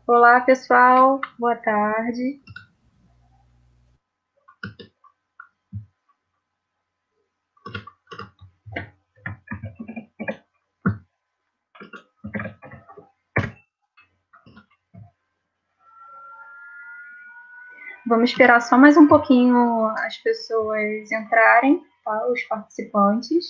Olá, pessoal. Boa tarde. Vamos esperar só mais um pouquinho as pessoas entrarem, tá? Os participantes.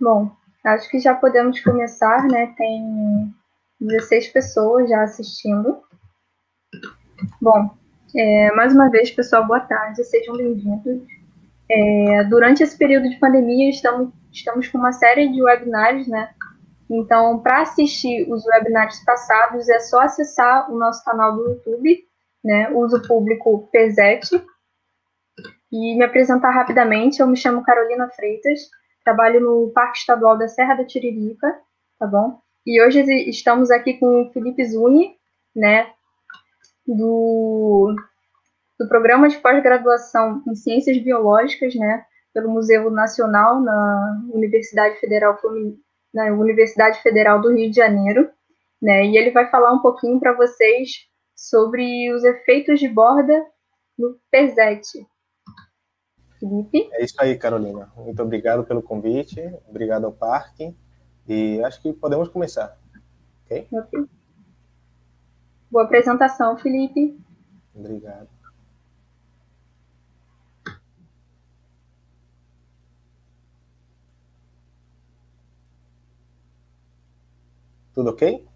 Bom, acho que já podemos começar, né? Tem 16 pessoas já assistindo. Bom, mais uma vez, pessoal, boa tarde, sejam bem-vindos. Durante esse período de pandemia, estamos com uma série de webinars, né? Então, para assistir os webinars passados, é só acessar o nosso canal do YouTube, né? Uso público PESET. E me apresentar rapidamente, eu me chamo Carolina Freitas, trabalho no Parque Estadual da Serra da Tiririca, tá bom? E hoje estamos aqui com o Felipe Zuni, né, do Programa de Pós-Graduação em Ciências Biológicas, né, pelo Museu Nacional na Universidade Federal do Rio de Janeiro, né, e ele vai falar um pouquinho para vocês sobre os efeitos de borda no PESET. Felipe? É isso aí, Carolina. Muito obrigado pelo convite, obrigado ao parque, e acho que podemos começar, ok? Boa apresentação, Felipe. Obrigado. Tudo ok?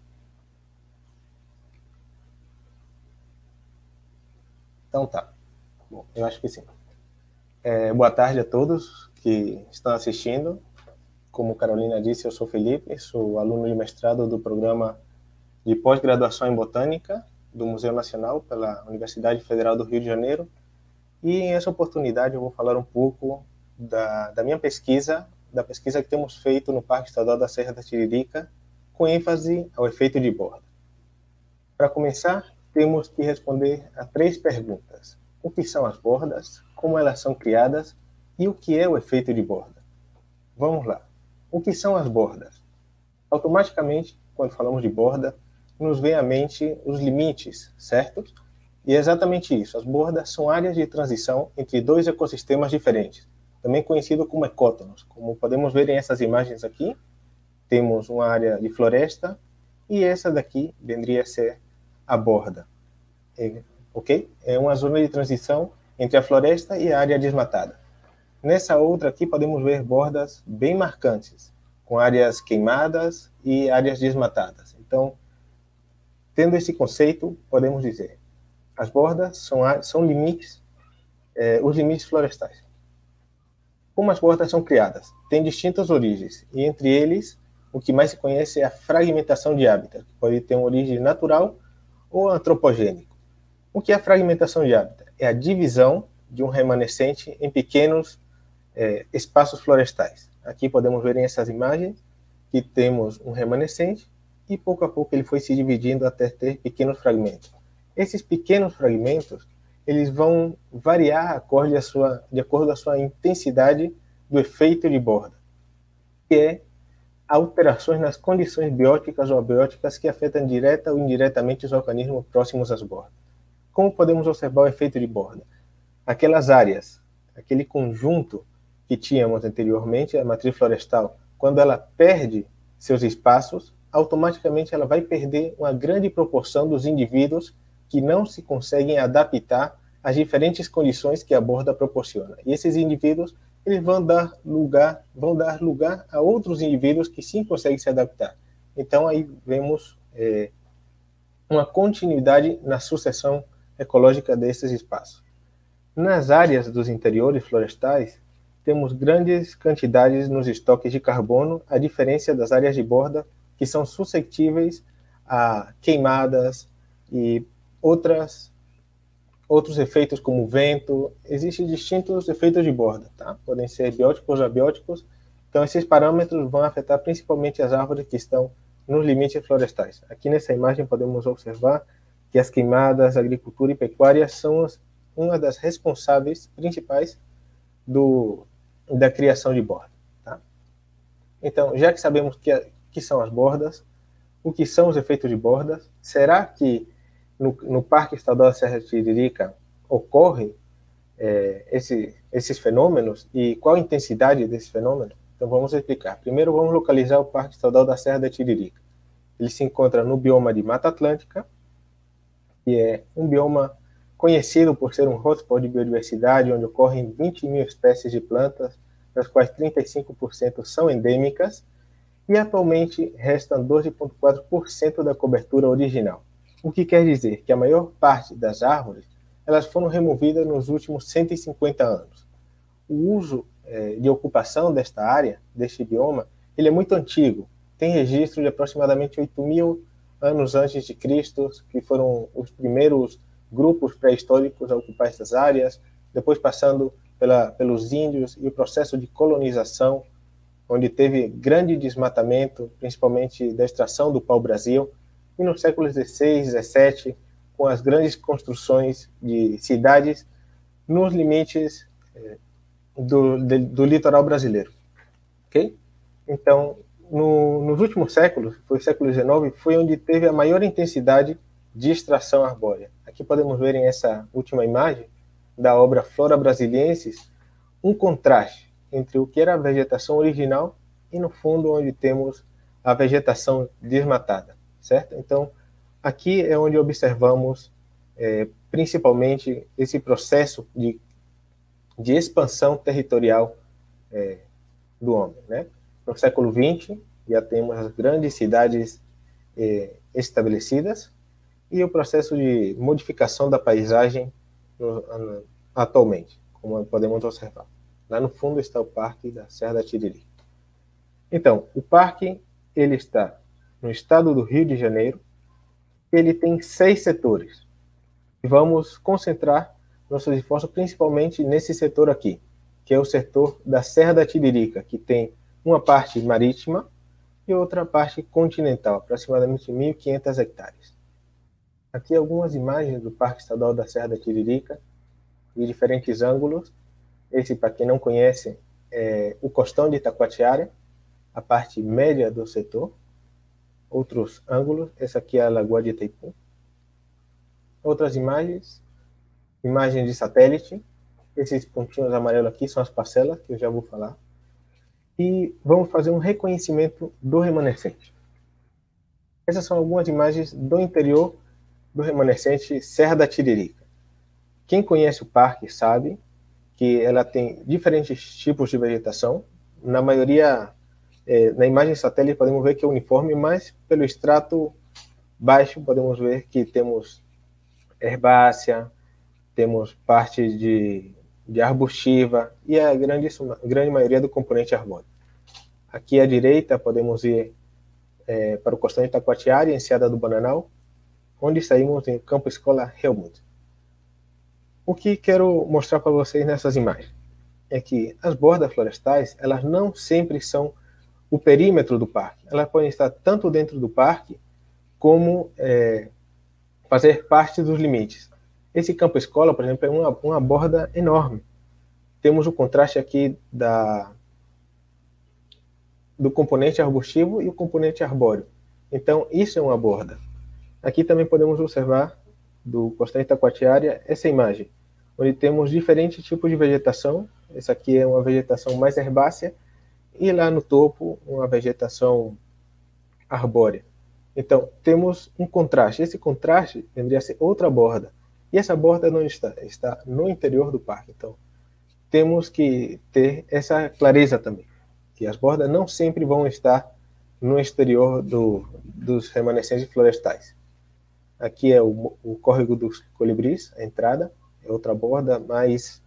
Então tá. Bom, eu acho que sim. Boa tarde a todos que estão assistindo. Como Carolina disse, eu sou Felipe, sou aluno de mestrado do programa de pós-graduação em Botânica do Museu Nacional pela Universidade Federal do Rio de Janeiro, e em essa oportunidade eu vou falar um pouco da minha pesquisa, da pesquisa que temos feito no Parque Estadual da Serra da Tiririca, com ênfase ao efeito de borda. Para começar, temos que responder a 3 perguntas. O que são as bordas, como elas são criadas e o que é o efeito de borda. Vamos lá. O que são as bordas? Automaticamente, quando falamos de borda, nos vem à mente os limites, certo? E é exatamente isso. As bordas são áreas de transição entre 2 ecossistemas diferentes, também conhecido como ecótonos. Como podemos ver em essas imagens aqui, temos uma área de floresta e essa daqui vendria a ser a borda. Ok? É uma zona de transição entre a floresta e a área desmatada. Nessa outra aqui podemos ver bordas bem marcantes, com áreas queimadas e áreas desmatadas. Então, tendo esse conceito, podemos dizer, as bordas são limites, os limites florestais. Como as bordas são criadas? Tem distintas origens, e entre eles, o que mais se conhece é a fragmentação de hábitat, que pode ter uma origem natural ou antropogênica. O que é a fragmentação de hábitat? É a divisão de um remanescente em pequenos espaços florestais. Aqui podemos ver nessas imagens que temos um remanescente e pouco a pouco ele foi se dividindo até ter pequenos fragmentos. Esses pequenos fragmentos eles vão variar de acordo com a sua intensidade do efeito de borda, que é alterações nas condições bióticas ou abióticas que afetam direta ou indiretamente os organismos próximos às bordas. Como podemos observar o efeito de borda? Aquelas áreas, aquele conjunto que tínhamos anteriormente, a matriz florestal, quando ela perde seus espaços, automaticamente ela vai perder uma grande proporção dos indivíduos que não se conseguem adaptar às diferentes condições que a borda proporciona. E esses indivíduos eles vão dar lugar a outros indivíduos que sim conseguem se adaptar. Então aí vemos uma continuidade na sucessão ecológica desses espaços. Nas áreas dos interiores florestais, temos grandes quantidades nos estoques de carbono, a diferença das áreas de borda, que são suscetíveis a queimadas e outros efeitos como vento. Existem distintos efeitos de borda, tá? Podem ser bióticos ou abióticos. Então, esses parâmetros vão afetar principalmente as árvores que estão nos limites florestais. Aqui nessa imagem podemos observar que as queimadas, agricultura e pecuária são uma das responsáveis principais da criação de borda. Tá? Então, já que sabemos que são as bordas, o que são os efeitos de bordas, será que no Parque Estadual da Serra da Tiririca ocorrem esses fenômenos e qual a intensidade desses fenômenos? Então vamos explicar. Primeiro vamos localizar o Parque Estadual da Serra da Tiririca. Ele se encontra no bioma de Mata Atlântica, que é um bioma conhecido por ser um hotspot de biodiversidade, onde ocorrem 20 mil espécies de plantas, das quais 35% são endêmicas, e atualmente restam 12,4% da cobertura original. O que quer dizer que a maior parte das árvores elas foram removidas nos últimos 150 anos. O uso de ocupação desta área, deste bioma, ele é muito antigo. Tem registro de aproximadamente 8.000 anos antes de Cristo, que foram os primeiros grupos pré-históricos a ocupar essas áreas, depois passando pelos índios e o processo de colonização, onde teve grande desmatamento, principalmente da extração do pau-brasil, e no século XVI, XVII, com as grandes construções de cidades nos limites do litoral brasileiro. Okay? Então, nos últimos séculos, foi o século XIX, foi onde teve a maior intensidade de extração arbórea. Aqui podemos ver em essa última imagem da obra Flora Brasiliensis um contraste entre o que era a vegetação original e, no fundo, onde temos a vegetação desmatada, certo? Então, aqui é onde observamos principalmente esse processo de expansão territorial do homem, né? No século XX, já temos as grandes cidades estabelecidas e o processo de modificação da paisagem atualmente, como podemos observar. Lá no fundo está o Parque da Serra da Tiririca. Então, o parque ele está no estado do Rio de Janeiro, ele tem 6 setores. E vamos concentrar nossos esforços principalmente nesse setor aqui, que é o setor da Serra da Tiririca, que tem uma parte marítima e outra parte continental, aproximadamente 1.500 hectares. Aqui algumas imagens do Parque Estadual da Serra da Tiririca, de diferentes ângulos. Esse, para quem não conhece, é o Costão de Itacoatiara, a parte média do setor. Outros ângulos, essa aqui é a Lagoa de Itaipu. Outras imagens, imagens de satélite. Esses pontinhos amarelos aqui são as parcelas, que eu já vou falar. E vamos fazer um reconhecimento do remanescente. Essas são algumas imagens do interior do remanescente Serra da Tiririca. Quem conhece o parque sabe que ela tem diferentes tipos de vegetação. Na maioria, na imagem satélite podemos ver que é uniforme, mas pelo extrato baixo podemos ver que temos herbácea, temos parte de arbustiva e a grande maioria do componente arbóreo. Aqui à direita podemos ir para o Costão de Itacoatiara, Enseada do Bananal, onde saímos em Campo Escola Helmut. O que quero mostrar para vocês nessas imagens é que as bordas florestais, elas não sempre são o perímetro do parque. Elas podem estar tanto dentro do parque, como fazer parte dos limites. Esse Campo Escola, por exemplo, é uma borda enorme. Temos o contraste aqui do componente arbustivo e o componente arbóreo. Então, isso é uma borda. Aqui também podemos observar, do Costão de Itacoatiara, essa imagem, onde temos diferentes tipos de vegetação. Essa aqui é uma vegetação mais herbácea, e lá no topo, uma vegetação arbórea. Então, temos um contraste. Esse contraste deveria ser outra borda. E essa borda não está no interior do parque. Então, temos que ter essa clareza também, que as bordas não sempre vão estar no exterior dos remanescentes florestais. Aqui é o Córrego dos Colibris, a entrada, é outra borda mais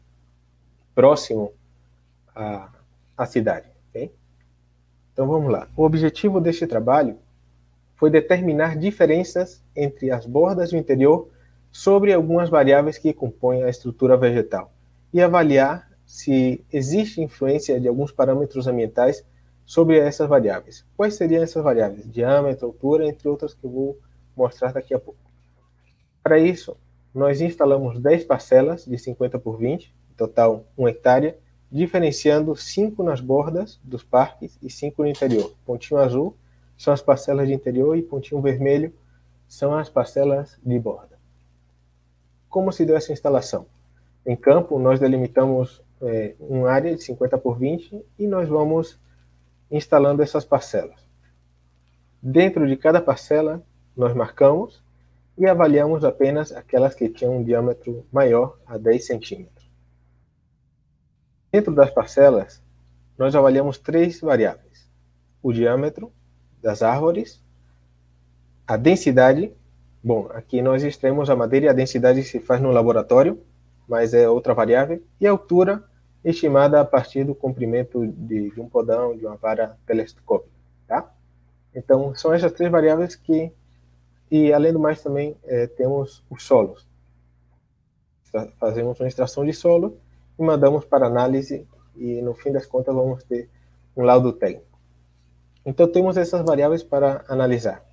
próximo à cidade. Okay? Então vamos lá. O objetivo deste trabalho foi determinar diferenças entre as bordas do interior sobre algumas variáveis que compõem a estrutura vegetal e avaliar se existe influência de alguns parâmetros ambientais sobre essas variáveis. Quais seriam essas variáveis? Diâmetro, altura, entre outras que eu vou mostrar daqui a pouco. Para isso, nós instalamos 10 parcelas de 50 por 20, total 1 hectare, diferenciando 5 nas bordas dos parques e 5 no interior. Pontinho azul são as parcelas de interior e pontinho vermelho são as parcelas de borda. Como se deu essa instalação? Em campo, nós delimitamos uma área de 50 por 20 e nós vamos instalando essas parcelas. Dentro de cada parcela, nós marcamos e avaliamos apenas aquelas que tinham um diâmetro maior a 10 centímetros. Dentro das parcelas, nós avaliamos 3 variáveis: o diâmetro das árvores, a densidade. Bom, aqui nós extraímos a madeira e a densidade se faz no laboratório, mas é outra variável, e a altura, estimada a partir do comprimento de um podão, de uma vara telescópica. Tá? Então, são essas 3 variáveis que... E, além do mais, também temos os solos. Fazemos uma extração de solo e mandamos para análise, e, no fim das contas, vamos ter um laudo técnico. Então, temos essas variáveis para analisar.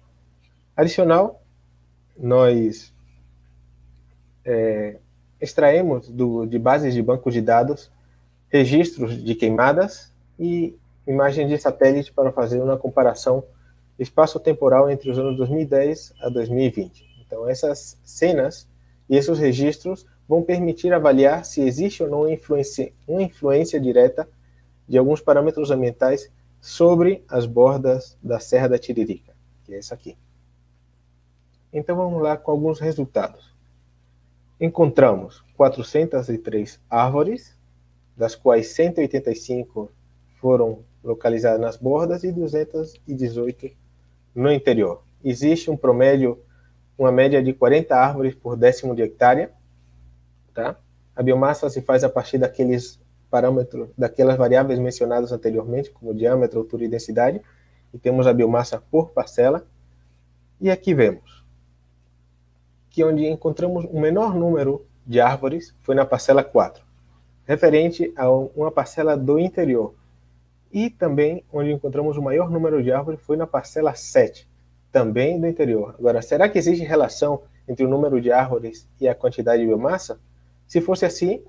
Adicional, nós extraímos de bases de banco de dados registros de queimadas e imagens de satélite para fazer uma comparação espaço-temporal entre os anos 2010 a 2020. Então, essas cenas e esses registros vão permitir avaliar se existe ou não uma influência direta de alguns parâmetros ambientais sobre as bordas da Serra da Tiririca, que é essa aqui. Então, vamos lá com alguns resultados. Encontramos 403 árvores, das quais 185 foram localizadas nas bordas e 218 no interior. Existe uma média de 40 árvores por décimo de hectare. Tá? A biomassa se faz a partir daqueles parâmetros, daquelas variáveis mencionadas anteriormente, como diâmetro, altura e densidade, e temos a biomassa por parcela. E aqui vemos que onde encontramos o menor número de árvores foi na parcela 4, referente a uma parcela do interior. E também onde encontramos o maior número de árvores foi na parcela 7, também do interior. Agora, será que existe relação entre o número de árvores e a quantidade de biomassa? Se fosse assim,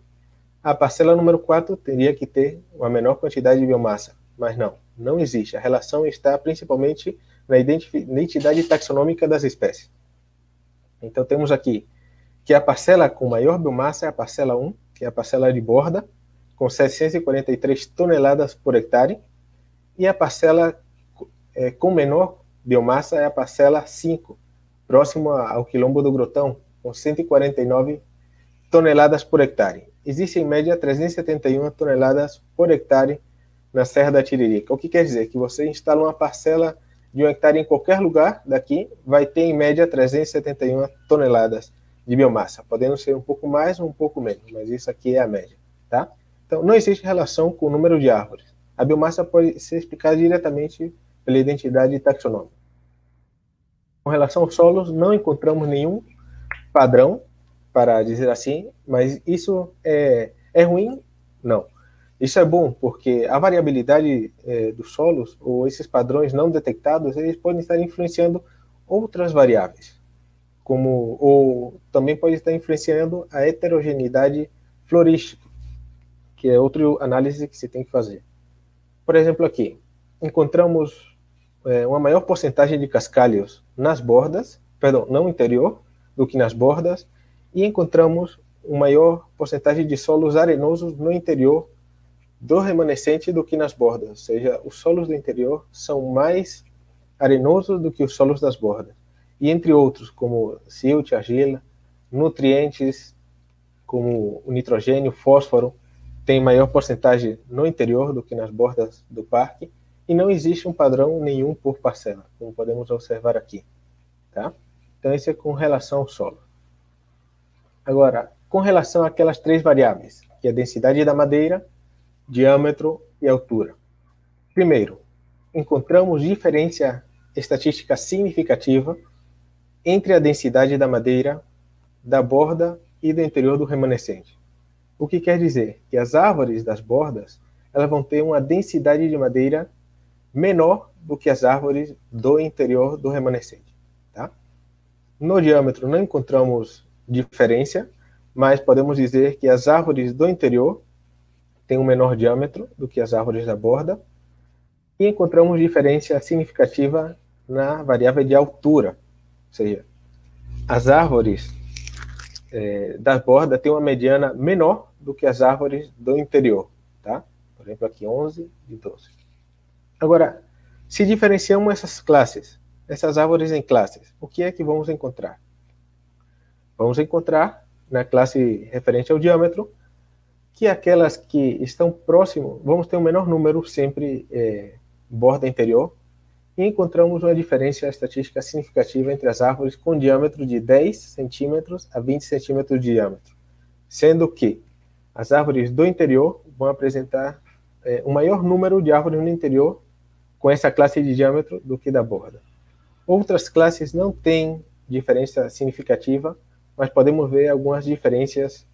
a parcela número 4 teria que ter uma menor quantidade de biomassa, mas não existe. A relação está principalmente na identidade taxonômica das espécies. Então temos aqui que a parcela com maior biomassa é a parcela 1, que é a parcela de borda, com 743 toneladas por hectare, e a parcela com menor biomassa é a parcela 5, próximo ao quilombo do Grotão, com 149 toneladas por hectare. Existem em média 371 toneladas por hectare na Serra da Tiririca. O que quer dizer? Que você instala uma parcela de 1 hectare em qualquer lugar daqui, vai ter em média 371 toneladas de biomassa, podendo ser um pouco mais ou um pouco menos, mas isso aqui é a média, tá? Então, não existe relação com o número de árvores. A biomassa pode ser explicada diretamente pela identidade taxonômica. Com relação aos solos, não encontramos nenhum padrão, para dizer assim, mas isso é ruim? Não. Isso é bom, porque a variabilidade dos solos, ou esses padrões não detectados, eles podem estar influenciando outras variáveis, ou também pode estar influenciando a heterogeneidade florística, que é outra análise que se tem que fazer. Por exemplo, aqui, encontramos uma maior porcentagem de cascalhos nas bordas, perdão, não interior, do que nas bordas, e encontramos uma maior porcentagem de solos arenosos no interior do remanescente do que nas bordas, ou seja, os solos do interior são mais arenosos do que os solos das bordas. E entre outros, como silt, argila, nutrientes como o nitrogênio, fósforo, tem maior porcentagem no interior do que nas bordas do parque, e não existe um padrão nenhum por parcela, como podemos observar aqui. Tá? Então, isso é com relação ao solo. Agora, com relação àquelas 3 variáveis, que é a densidade da madeira, diâmetro e altura. Primeiro, encontramos diferença estatística significativa entre a densidade da madeira, da borda e do interior do remanescente. O que quer dizer que as árvores das bordas elas vão ter uma densidade de madeira menor do que as árvores do interior do remanescente. Tá? No diâmetro não encontramos diferença, mas podemos dizer que as árvores do interior têm um menor diâmetro do que as árvores da borda, e encontramos diferença significativa na variável de altura, ou seja, as árvores da borda têm uma mediana menor do que as árvores do interior, tá? Por exemplo, aqui 11 e 12. Agora, se diferenciamos essas classes, essas árvores em classes, o que é que vamos encontrar? Vamos encontrar na classe referente ao diâmetro que aquelas que estão próximo, vamos ter um menor número sempre borda interior, e encontramos uma diferença estatística significativa entre as árvores com diâmetro de 10 centímetros a 20 centímetros de diâmetro, sendo que as árvores do interior vão apresentar um maior número de árvores no interior com essa classe de diâmetro do que da borda. Outras classes não têm diferença significativa, mas podemos ver algumas diferenças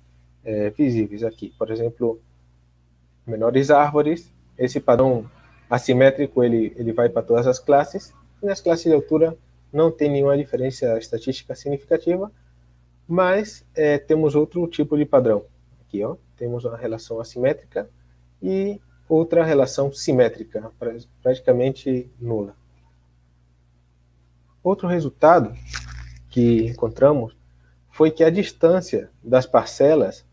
visíveis aqui. Por exemplo, menores árvores, esse padrão assimétrico ele vai para todas as classes, e nas classes de altura não tem nenhuma diferença estatística significativa, mas temos outro tipo de padrão. Aqui, ó, temos uma relação assimétrica e outra relação simétrica, praticamente nula. Outro resultado que encontramos foi que a distância das parcelas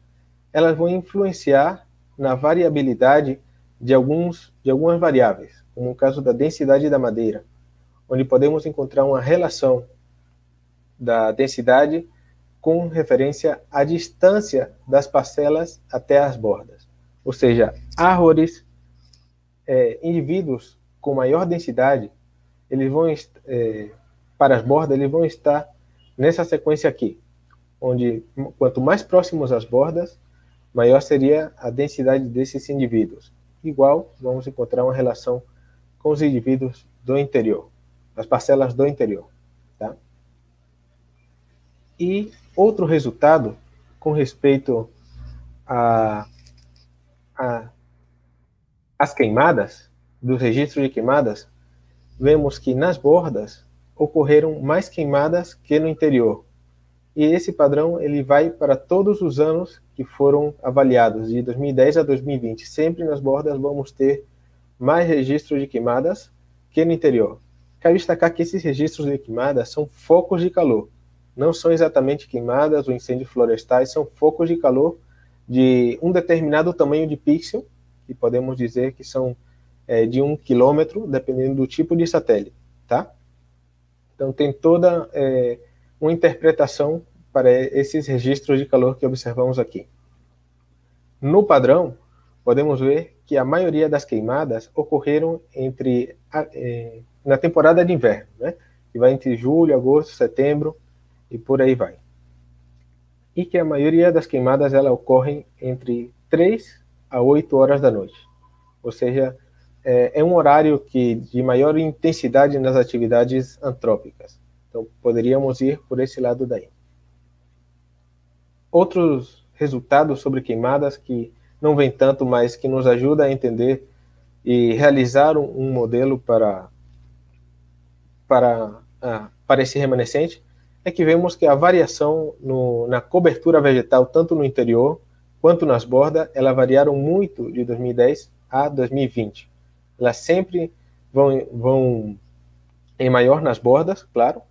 elas vão influenciar na variabilidade de algumas variáveis, como o caso da densidade da madeira, onde podemos encontrar uma relação da densidade com referência à distância das parcelas até as bordas. Ou seja, árvores, indivíduos com maior densidade, eles vão para as bordas, eles vão estar nessa sequência aqui, onde quanto mais próximos às bordas, maior seria a densidade desses indivíduos. Igual, vamos encontrar uma relação com os indivíduos do interior, as parcelas do interior. Tá? E outro resultado com respeito às queimadas, dos registros de queimadas, vemos que nas bordas ocorreram mais queimadas que no interior. E esse padrão ele vai para todos os anos que foram avaliados, de 2010 a 2020. Sempre nas bordas vamos ter mais registros de queimadas que no interior. Quero destacar que esses registros de queimadas são focos de calor. Não são exatamente queimadas ou incêndios florestais, são focos de calor de um determinado tamanho de pixel, que podemos dizer que são de 1 quilômetro, dependendo do tipo de satélite, tá? Então tem toda uma interpretação para esses registros de calor que observamos aqui. No padrão, podemos ver que a maioria das queimadas ocorreram na temporada de inverno, né? Que vai entre julho, agosto, setembro e por aí vai. E que a maioria das queimadas ela ocorrem entre 3 a 8 horas da noite. Ou seja, é um horário de maior intensidade nas atividades antrópicas. Então, poderíamos ir por esse lado daí. Outros resultados sobre queimadas que não vem tanto, mas que nos ajuda a entender e realizar um modelo para esse remanescente, é que vemos que a variação na cobertura vegetal, tanto no interior quanto nas bordas, elas variaram muito de 2010 a 2020. Elas sempre vão em maior nas bordas, claro,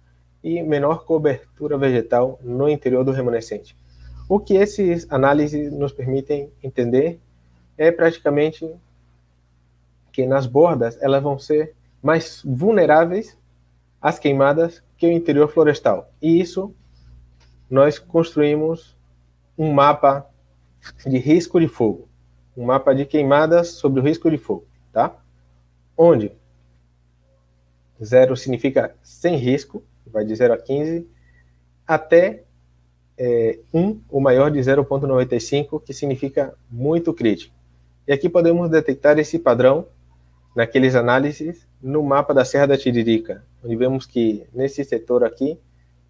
e menor cobertura vegetal no interior do remanescente. O que essas análises nos permitem entender é praticamente que nas bordas elas vão ser mais vulneráveis às queimadas que o interior florestal. E isso nós construímos um mapa de risco de fogo, um mapa de queimadas sobre o risco de fogo, tá? Onde 0 significa sem risco, vai de 0 a 15, até 1, o maior de 0,95, que significa muito crítico. E aqui podemos detectar esse padrão naqueles análises no mapa da Serra da Tiririca, onde vemos que nesse setor aqui,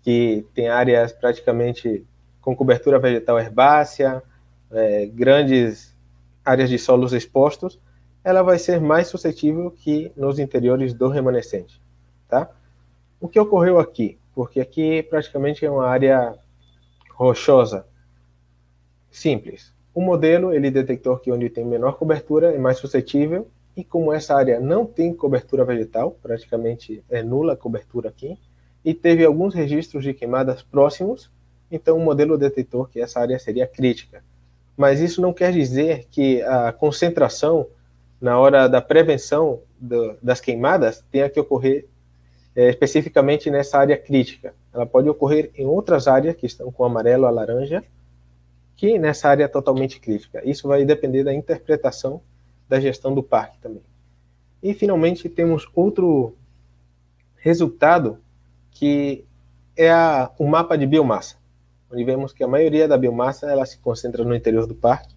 que tem áreas praticamente com cobertura vegetal herbácea, grandes áreas de solos expostos, ela vai ser mais suscetível que nos interiores do remanescente, tá? O que ocorreu aqui? Porque aqui praticamente é uma área rochosa. Simples. O modelo, ele detectou que onde tem menor cobertura é mais suscetível, e como essa área não tem cobertura vegetal, praticamente é nula a cobertura aqui, e teve alguns registros de queimadas próximos, então o modelo detectou que essa área seria crítica. Mas isso não quer dizer que a concentração na hora da prevenção das queimadas tenha que ocorrer especificamente nessa área crítica. Ela pode ocorrer em outras áreas que estão com amarelo a laranja, que nessa área totalmente crítica. Isso vai depender da interpretação da gestão do parque também. E, finalmente, temos outro resultado, que é o mapa de biomassa, onde vemos que a maioria da biomassa ela se concentra no interior do parque.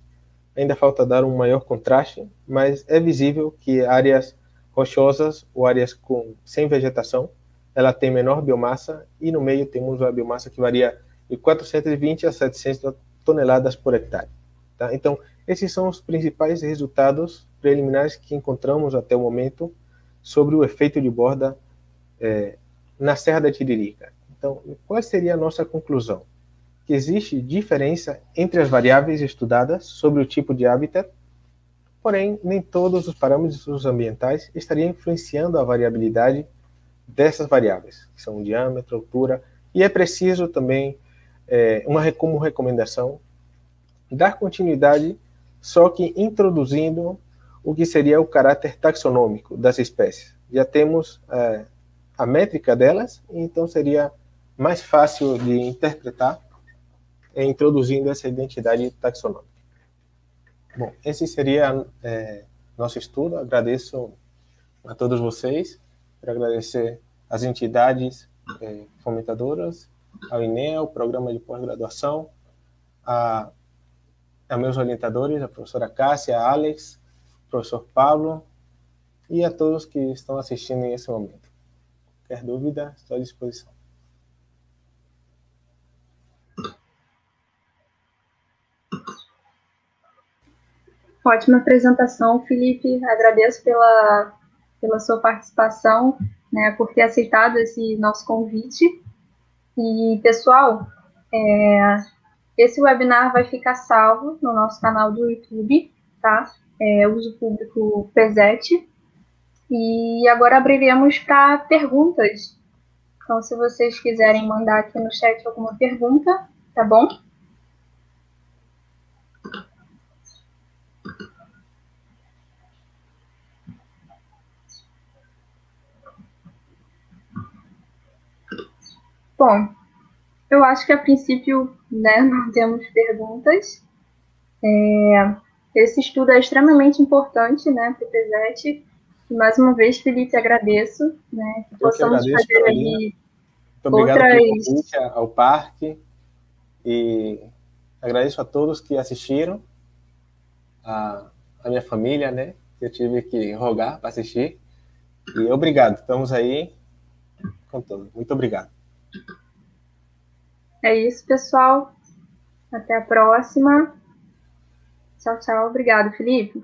Ainda falta dar um maior contraste, mas é visível que áreas rochosas ou áreas sem vegetação, ela tem menor biomassa, e no meio temos a biomassa que varia de 420 a 700 toneladas por hectare. Tá? Então, esses são os principais resultados preliminares que encontramos até o momento sobre o efeito de borda na Serra da Tiririca. Então, qual seria a nossa conclusão? Que existe diferença entre as variáveis estudadas sobre o tipo de habitat, porém, nem todos os parâmetros ambientais estariam influenciando a variabilidade dessas variáveis, que são diâmetro, altura, e é preciso também, como recomendação, dar continuidade, só que introduzindo o que seria o caráter taxonômico das espécies. Já temos a métrica delas, então seria mais fácil de interpretar introduzindo essa identidade taxonômica. Bom, esse seria nosso estudo. Agradeço a todos vocês. Quero agradecer às entidades fomentadoras, ao INEA, Programa de Pós-Graduação, a meus orientadores, a professora Cássia, a Alex, o professor Pablo, e a todos que estão assistindo nesse momento. Qualquer dúvida, estou à disposição. Ótima apresentação, Felipe. Agradeço pela sua participação, né, por ter aceitado esse nosso convite. E, pessoal, esse webinar vai ficar salvo no nosso canal do YouTube, tá? Uso público PESET. E agora abriremos para perguntas. Então, se vocês quiserem mandar aqui no chat alguma pergunta, tá bom? Bom, eu acho que a princípio, né, não temos perguntas. Esse estudo é extremamente importante, né, para o PESET. E mais uma vez, Felipe, agradeço, né, que Eu que possamos agradeço, fazer Carolina. ali Muito obrigado outras. pelo convite ao parque e agradeço a todos que assistiram, a minha família, né, que eu tive que rogar para assistir. E obrigado, estamos aí com tudo. Muito obrigado. É isso, pessoal. Até a próxima. Tchau, tchau. Obrigado, Felipe.